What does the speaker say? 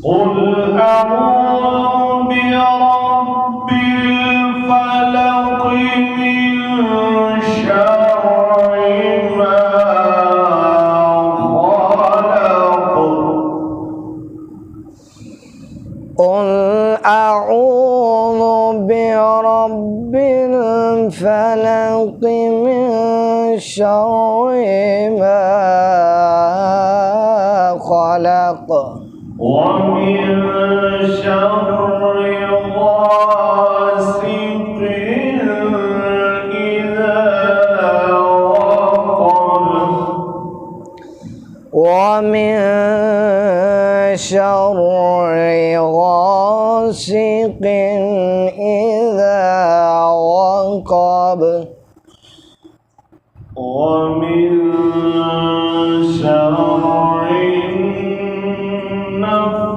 قل أعوذ برب الفلق من شر ما خلق. قل أعوذ برب الفلق من شر ما خلق ومن شر غاسق إذا وقب ومن شر غاسق إذا وقب